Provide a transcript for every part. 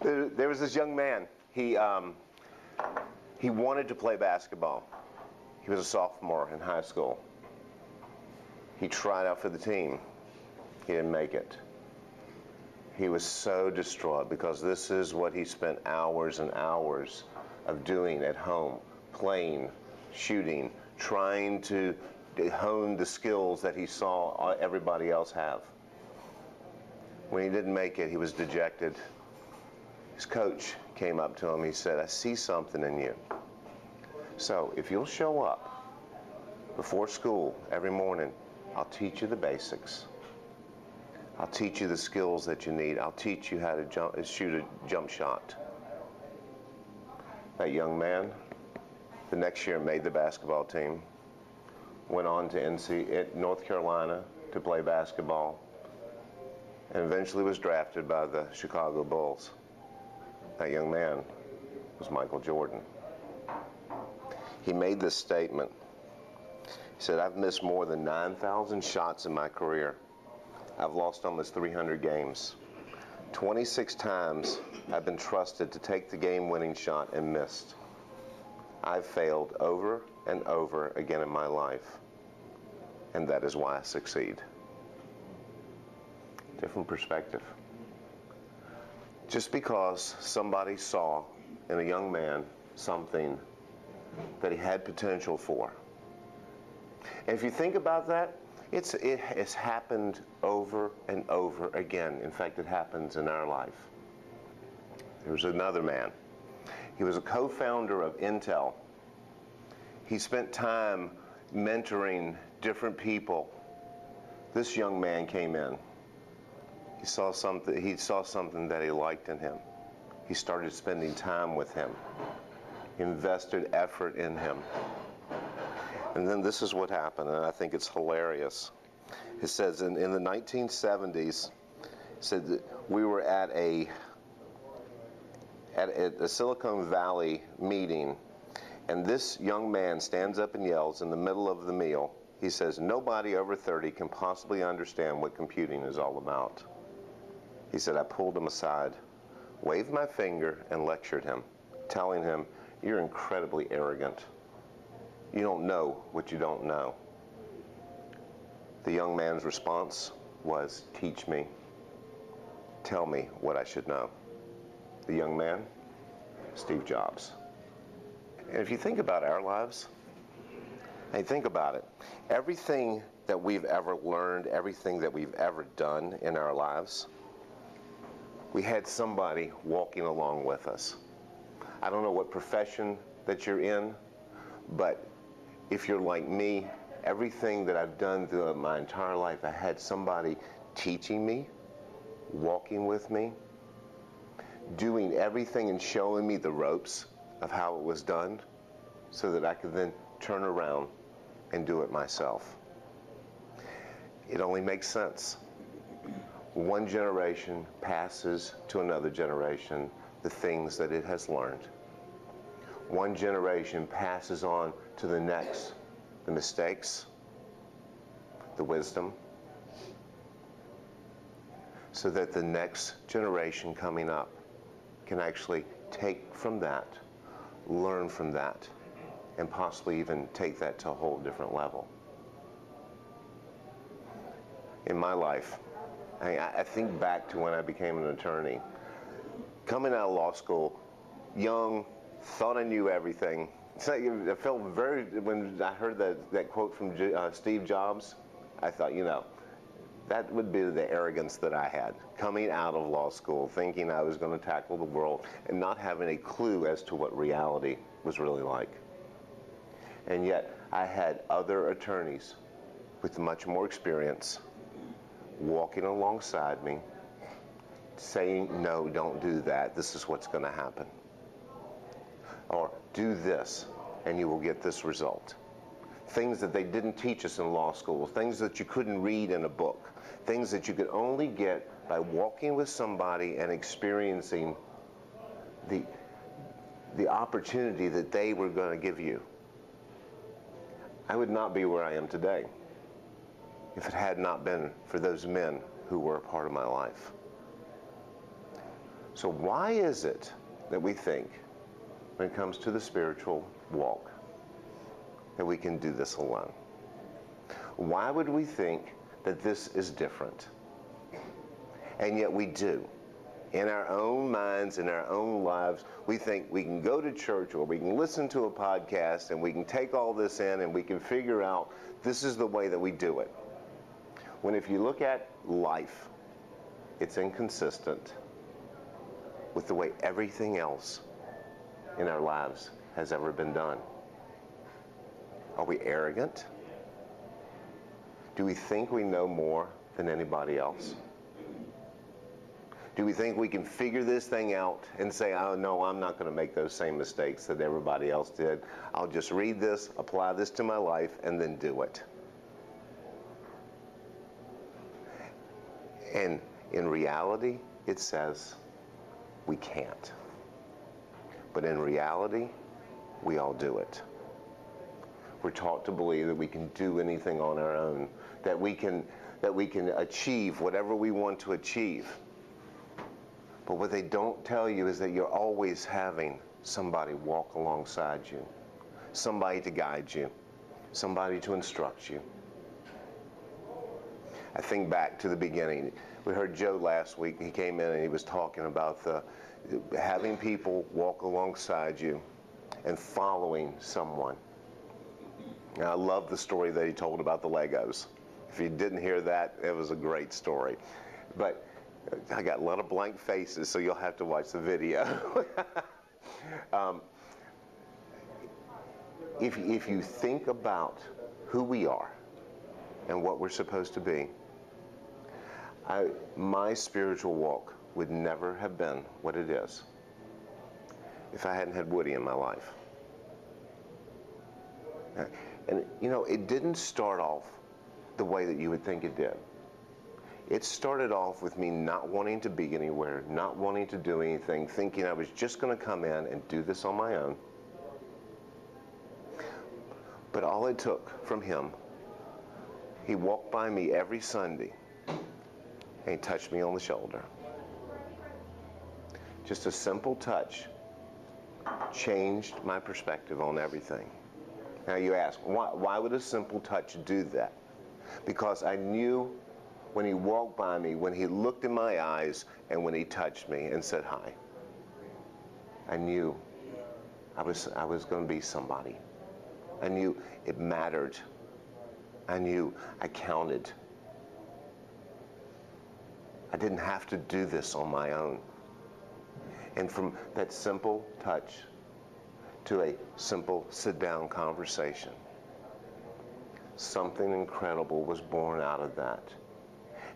There was this young man. He wanted to play basketball. He was a sophomore in high school. He tried out for the team. He didn't make it. He was so distraught because this is what he spent hours and hours of doing at home, playing, shooting, trying to hone the skills that he saw everybody else have. When he didn't make it, he was dejected. His coach came up to him. He said, "I see something in you. So if you'll show up before school every morning, I'll teach you the basics. I'll teach you the skills that you need. I'll teach you how to shoot a jump shot." That young man, the next year, made the basketball team, went on to North Carolina to play basketball, and eventually was drafted by the Chicago Bulls. That young man was Michael Jordan. He made this statement. He said, "I've missed more than 9,000 shots in my career. I've lost almost 300 games. 26 times I've been trusted to take the game-winning shot and missed. I've failed over and over again in my life, and that is why I succeed." Different perspective. Just because somebody saw in a young man something that he had potential for. And if you think about that, it has happened over and over again. In fact, it happens in our life. There was another man. He was a co-founder of Intel. He spent time mentoring different people. This young man came in. He saw something that he liked in him. He started spending time with him. He invested effort in him. And then this is what happened, and I think it's hilarious. It says in the 1970s, it said that we were at a Silicon Valley meeting, and this young man stands up and yells in the middle of the meal. He says, "Nobody over 30 can possibly understand what computing is all about." He said, "I pulled him aside, waved my finger, and lectured him, telling him, 'You're incredibly arrogant. You don't know what you don't know.'" The young man's response was, "Teach me. Tell me what I should know." The young man, Steve Jobs. And if you think about our lives, hey, think about it. Everything that we've ever learned, everything that we've ever done in our lives, we had somebody walking along with us. I don't know what profession that you're in, but if you're like me, everything that I've done throughout my entire life, I had somebody teaching me, walking with me, doing everything and showing me the ropes of how it was done so that I could then turn around and do it myself. It only makes sense. One generation passes to another generation the things that it has learned. One generation passes on to the next the mistakes, the wisdom, so that the next generation coming up can actually take from that, learn from that, and possibly even take that to a whole different level. In my life, I think back to when I became an attorney. Coming out of law school, young, thought I knew everything. So I felt when I heard that quote from Steve Jobs, I thought, that would be the arrogance that I had, coming out of law school, thinking I was going to tackle the world and not having a clue as to what reality was really like. And yet, I had other attorneys with much more experience walking alongside me, saying, "No, don't do that. This is what's going to happen." Or, "Do this, and you will get this result." Things that they didn't teach us in law school, things that you couldn't read in a book, things that you could only get by walking with somebody and experiencing the opportunity that they were going to give you. I would not be where I am today if it had not been for those men who were a part of my life. So why is it that we think, when it comes to the spiritual walk, that we can do this alone? Why would we think that this is different? And yet we do. In our own minds, in our own lives, we think we can go to church or we can listen to a podcast and we can take all this in and we can figure out this is the way that we do it. When if you look at life, it's inconsistent with the way everything else in our lives has ever been done. Are we arrogant? Do we think we know more than anybody else? Do we think we can figure this thing out and say, oh no, I'm not going to make those same mistakes that everybody else did. I'll just read this, apply this to my life, and then do it. And in reality, it says we can't. But in reality, we all do it. We're taught to believe that we can do anything on our own, that we can achieve whatever we want to achieve. But what they don't tell you is that you're always having somebody walk alongside you, somebody to guide you, somebody to instruct you. I think back to the beginning. We heard Joe last week. He came in and he was talking about having people walk alongside you and following someone. And I love the story that he told about the Legos. If you didn't hear that, it was a great story. But I got a lot of blank faces, so you'll have to watch the video. If you think about who we are and what we're supposed to be, my spiritual walk would never have been what it is if I hadn't had Woody in my life. And you know, it didn't start off the way that you would think it did. It started off with me not wanting to be anywhere, not wanting to do anything, thinking I was just going to come in and do this on my own. But all it took from him, he walked by me every Sunday and he touched me on the shoulder. Just a simple touch changed my perspective on everything. Now you ask, why would a simple touch do that? Because I knew when he walked by me, when he looked in my eyes, and when he touched me and said hi, I knew I was going to be somebody. I knew it mattered. I knew I counted. I didn't have to do this on my own. And from that simple touch to a simple sit-down conversation, something incredible was born out of that.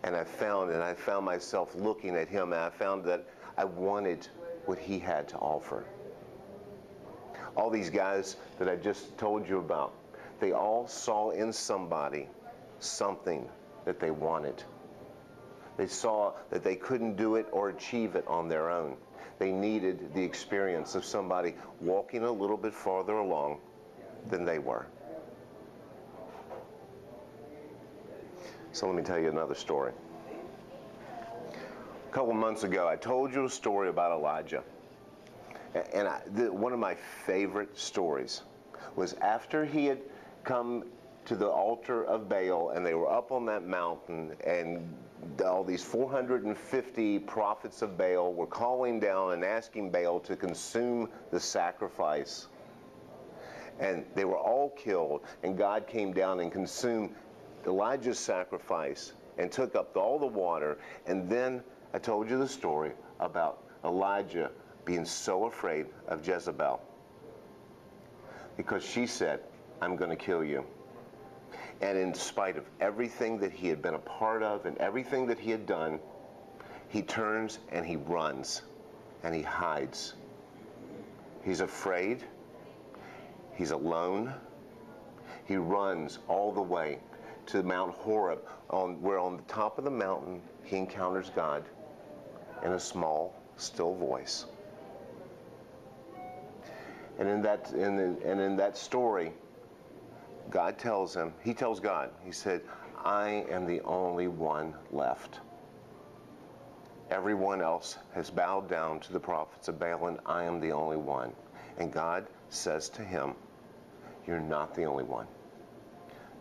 And I found myself looking at him, and I found that I wanted what he had to offer. All these guys that I just told you about, they all saw in somebody something that they wanted. They saw that they couldn't do it or achieve it on their own. They needed the experience of somebody walking a little bit farther along than they were. So let me tell you another story. A couple months ago, I told you a story about Elijah. And one of my favorite stories was after he had come to the altar of Baal and they were up on that mountain, and all these 450 prophets of Baal were calling down and asking Baal to consume the sacrifice. And they were all killed, and God came down and consumed Elijah's sacrifice and took up all the water. And then I told you the story about Elijah being so afraid of Jezebel because she said, I'm going to kill you. And in spite of everything that he had been a part of and everything that he had done, he turns and he runs and he hides. He's afraid. He's alone. He runs all the way to Mount Horeb, where on the top of the mountain he encounters God in a small, still voice. And in that story, God tells him, he tells God, he said, I am the only one left. Everyone else has bowed down to the prophets of Baal, and I am the only one. And God says to him, you're not the only one.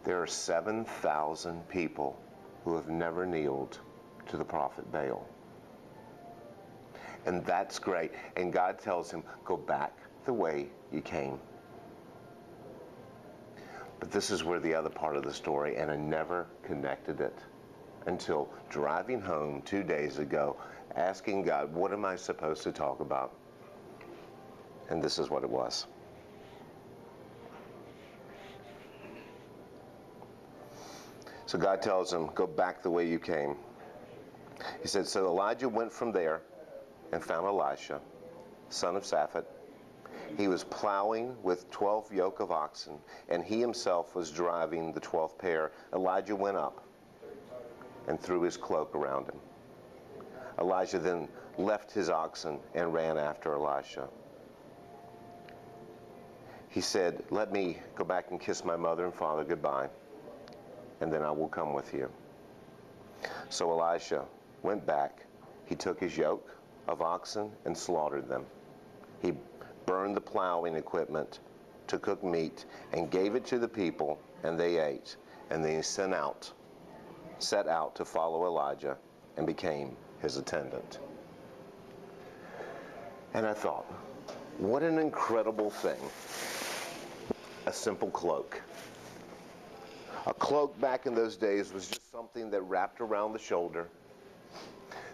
There are 7,000 people who have never kneeled to the prophet Baal. And that's great. And God tells him, go back the way you came. But this is where the other part of the story, and I never connected it until driving home 2 days ago, asking God, what am I supposed to talk about? And this is what it was. So God tells him, go back the way you came. He said, so Elijah went from there and found Elisha, son of Shaphat. He was plowing with 12 yoke of oxen, and he himself was driving the 12th pair. Elijah went up and threw his cloak around him. Elijah then left his oxen and ran after Elisha. He said, let me go back and kiss my mother and father goodbye, and then I will come with you. So Elisha went back. He took his yoke of oxen and slaughtered them. He burned the plowing equipment to cook meat and gave it to the people, and they ate. And then he set out to follow Elijah and became his attendant. And I thought, what an incredible thing. A simple cloak. A cloak back in those days was just something that wrapped around the shoulder.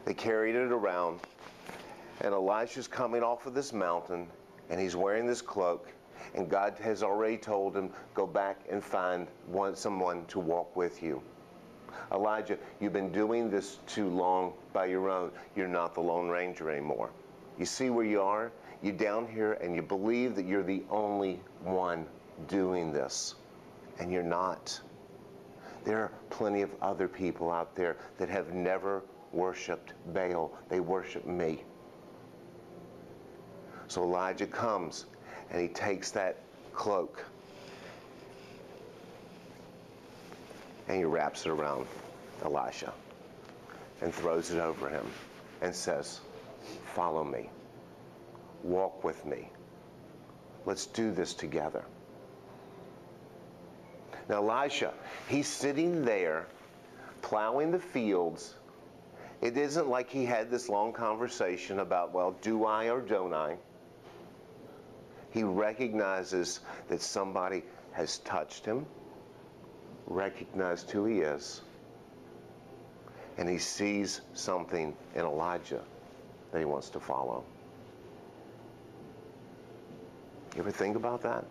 They carried it around, and Elisha's coming off of this mountain, and he's wearing this cloak, and God has already told him, go back and find someone to walk with you. Elijah, you've been doing this too long by your own. You're not the Lone Ranger anymore. You see where you are? You're down here, and you believe that you're the only one doing this, and you're not. There are plenty of other people out there that have never worshiped Baal. They worship me. So Elijah comes, and he takes that cloak, and he wraps it around Elisha and throws it over him and says, follow me. Walk with me. Let's do this together. Now Elisha, he's sitting there plowing the fields. It isn't like he had this long conversation about, well, do I or don't I? He recognizes that somebody has touched him, recognized who he is, and he sees something in Elijah that he wants to follow. You ever think about that?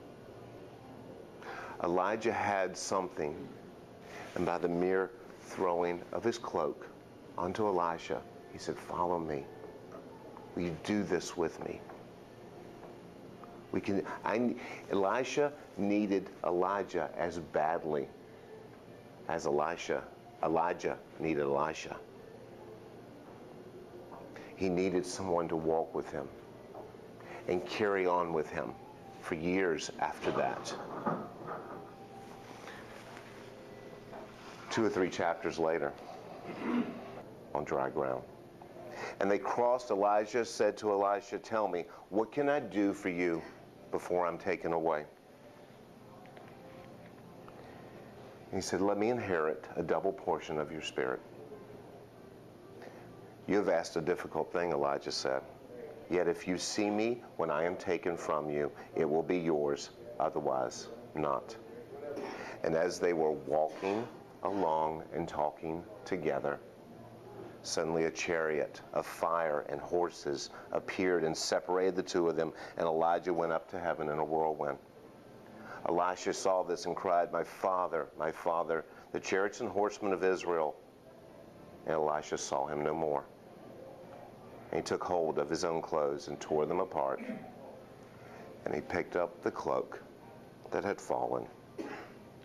Elijah had something, and by the mere throwing of his cloak onto Elisha, he said, follow me. Will you do this with me? Elisha needed Elijah as badly as Elijah needed Elisha. He needed someone to walk with him and carry on with him for years after that. 2 or 3 chapters later, on dry ground. And they crossed. Elijah said to Elisha, tell me, what can I do for you before I'm taken away? And he said, let me inherit a double portion of your spirit. You have asked a difficult thing, Elijah said. Yet if you see me when I am taken from you, it will be yours, otherwise not. And as they were walking along and talking together, suddenly a chariot of fire and horses appeared and separated the two of them, and Elijah went up to heaven in a whirlwind. Elisha saw this and cried, my father, the chariots and horsemen of Israel. And Elisha saw him no more. And he took hold of his own clothes and tore them apart. And he picked up the cloak that had fallen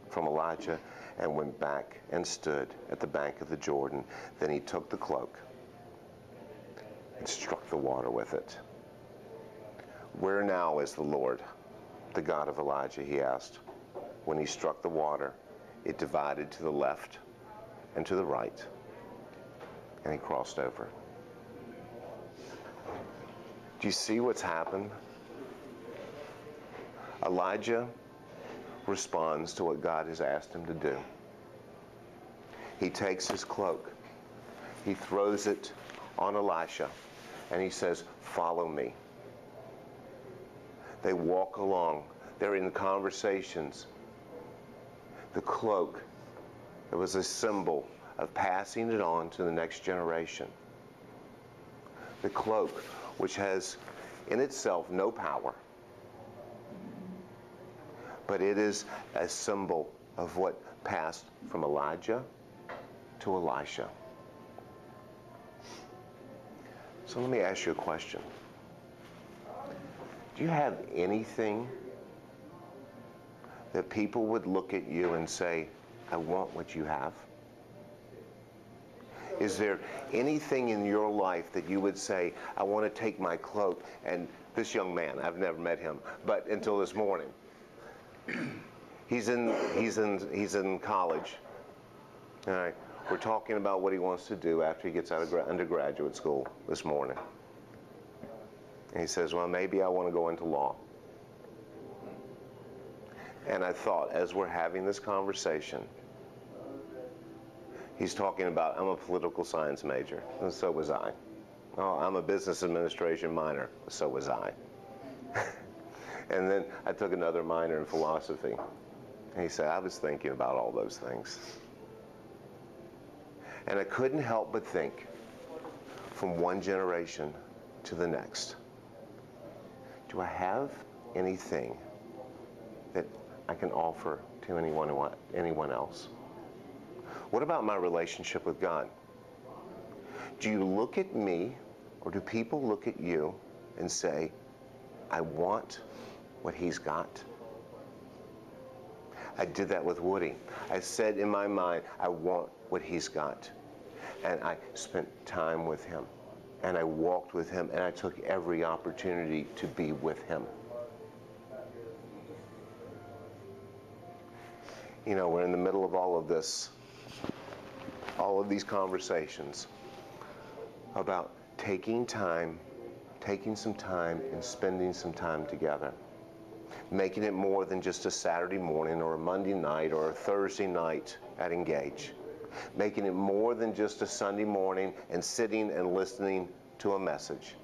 from Elijah and went back and stood at the bank of the Jordan. Then he took the cloak and struck the water with it. Where now is the Lord, the God of Elijah, he asked. When he struck the water, it divided to the left and to the right, and he crossed over. Do you see what's happened? Elijah responds to what God has asked him to do. He takes his cloak, he throws it on Elisha, and he says, "Follow me." They walk along. They're in conversations. The cloak, it was a symbol of passing it on to the next generation. The cloak, which has in itself no power, but it is a symbol of what passed from Elijah to Elisha. So let me ask you a question. Do you have anything that people would look at you and say, "I want what you have"? Is there anything in your life that you would say, "I want to take my cloak"? And this young man, I've never met him, but until this morning, he's in college. All right, we're talking about what he wants to do after he gets out of undergraduate school this morning. And he says, "Well, maybe I want to go into law." And I thought, as we're having this conversation, he's talking about, "I'm a political science major," and so was I. "Oh, I'm a business administration minor," so was I. And then I took another minor in philosophy. And he said, "I was thinking about all those things." And I couldn't help but think, from one generation to the next, do I have anything that I can offer to anyone else? What about my relationship with God? Do you look at me, or do people look at you and say, "I want what he's got"? I did that with Woody. I said in my mind, "I want what he's got." And I spent time with him. And I walked with him, and I took every opportunity to be with him. You know, we're in the middle of all of this, all of these conversations about taking some time and spending some time together. Making it more than just a Saturday morning or a Monday night or a Thursday night at Engage. Making it more than just a Sunday morning and sitting and listening to a message.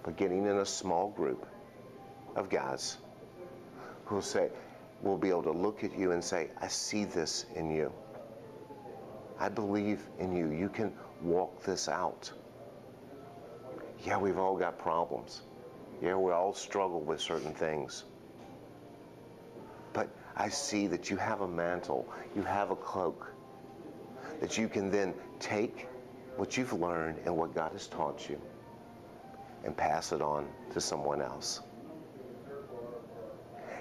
But getting in a small group of guys who will be able to look at you and say, "I see this in you. I believe in you. You can walk this out." Yeah, we've all got problems. Yeah, we all struggle with certain things. But I see that you have a mantle, you have a cloak, that you can then take what you've learned and what God has taught you and pass it on to someone else.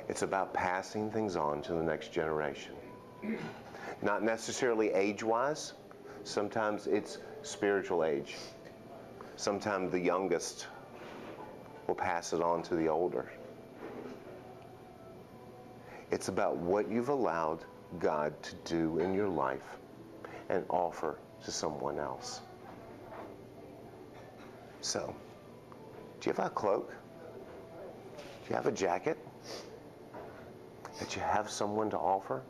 It's about passing things on to the next generation. Not necessarily age-wise. Sometimes it's spiritual age. Sometimes the youngest will pass it on to the older. It's about what you've allowed God to do in your life and offer to someone else. So, do you have a cloak? Do you have a jacket? That you have someone to offer?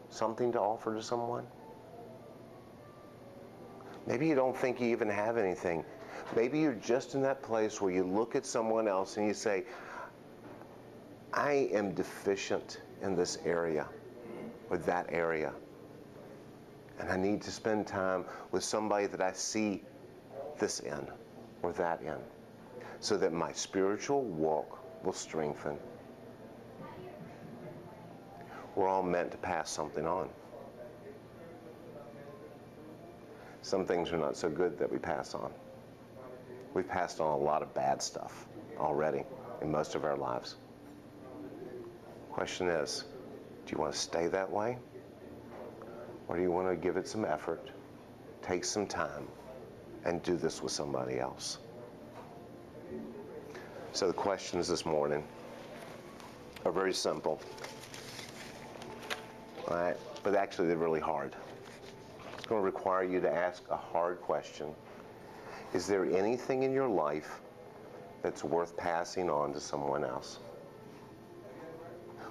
Something to offer to someone? Maybe you don't think you even have anything. Maybe you're just in that place where you look at someone else and you say, "I am deficient in this area or that area. And I need to spend time with somebody that I see this in or that in, so that my spiritual walk will strengthen." We're all meant to pass something on. Some things are not so good that we pass on. We've passed on a lot of bad stuff already in most of our lives. Question is, do you want to stay that way? Or do you want to give it some effort, take some time, and do this with somebody else? So the questions this morning are very simple. All right, but actually they're really hard. It's going to require you to ask a hard question. Is there anything in your life that's worth passing on to someone else?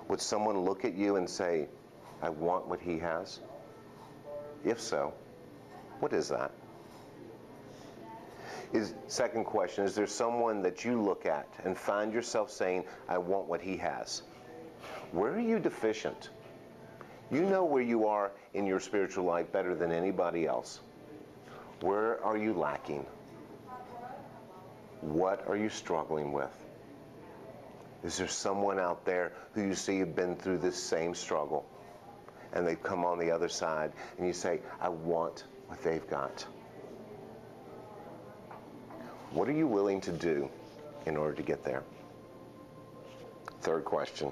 Would someone look at you and say, I want what he has? If so, what is that? Second question, is there someone that you look at and find yourself saying, I want what he has? Where are you deficient? You know where you are in your spiritual life better than anybody else. Where are you lacking? What are you struggling with? Is there someone out there who you see have been through this same struggle and they've come on the other side and you say, I want what they've got? What are you willing to do in order to get there? Third question,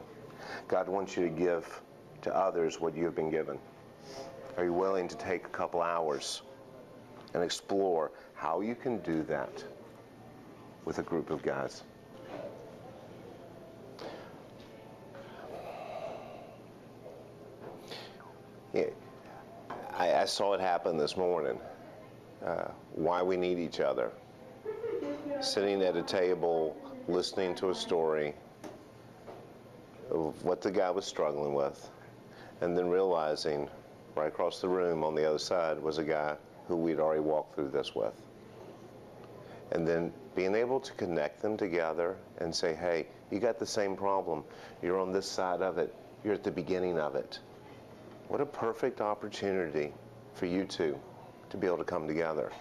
God wants you to give to others what you have been given. Are you willing to take a couple hours and explore how you can do that with a group of guys? Yeah, I saw it happen this morning. Why we need each other. Sitting at a table, listening to a story of what the guy was struggling with, and then realizing right across the room on the other side was a guy who we'd already walked through this with. And then being able to connect them together and say, hey, you got the same problem. You're on this side of it. You're at the beginning of it. What a perfect opportunity for you two to be able to come together,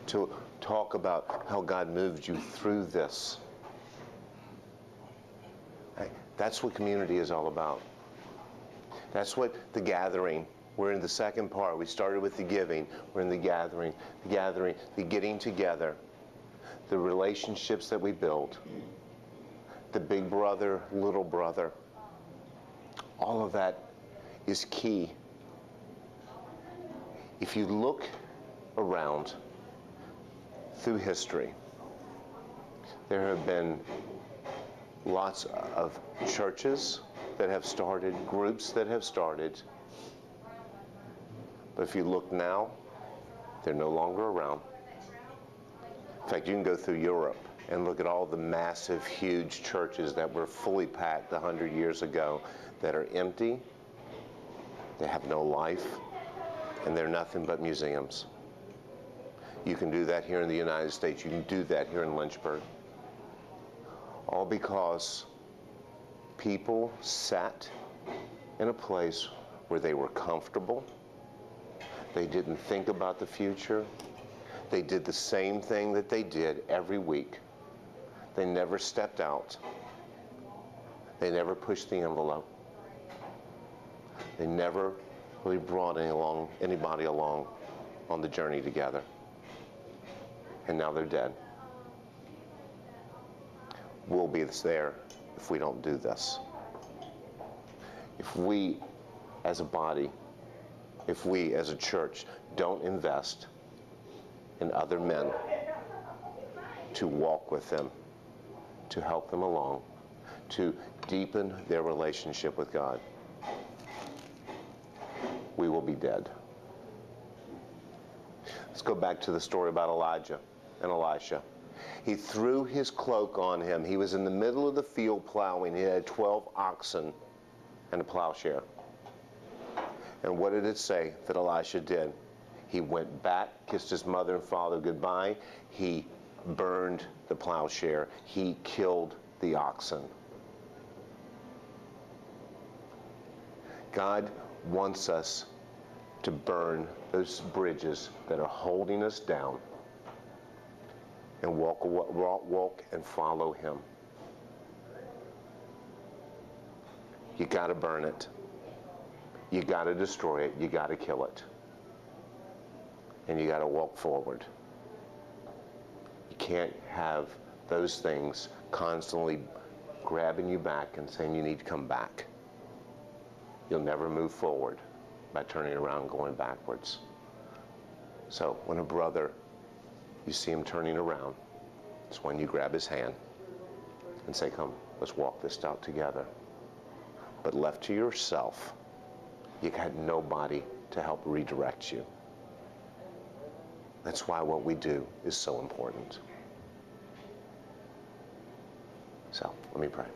to talk about how God moved you through this. Hey, that's what community is all about. That's what the gathering, we're in the second part. We started with the giving. We're in the gathering, the getting together, the relationships that we build, the big brother, little brother. All of that is key. If you look around through history, there have been lots of churches that have started, groups that have started. But if you look now, they're no longer around. In fact, you can go through Europe and look at all the massive, huge churches that were fully packed 100 years ago that are empty, they have no life, and they're nothing but museums. You can do that here in the United States. You can do that here in Lynchburg. All because people sat in a place where they were comfortable. They didn't think about the future. They did the same thing that they did every week. They never stepped out. They never pushed the envelope. They never really brought anybody along on the journey together. And now they're dead. We'll be there if we don't do this. If we as a body, if we as a church don't invest in other men to walk with them, to help them along, to deepen their relationship with God, we will be dead. Let's go back to the story about Elijah and Elisha. He threw his cloak on him. He was in the middle of the field plowing. He had 12 oxen and a plowshare. And what did it say that Elisha did? He went back, kissed his mother and father goodbye. He burned the plowshare. He killed the oxen. God wants us to burn those bridges that are holding us down and walk and follow him. You got to burn it. You got to destroy it. You got to kill it. And you got to walk forward. You can't have those things constantly grabbing you back and saying you need to come back. You'll never move forward by turning around and going backwards. So when a brother, you see him turning around, it's when you grab his hand and say, come, let's walk this out together. But left to yourself, you got nobody to help redirect you. That's why what we do is so important. So let me pray.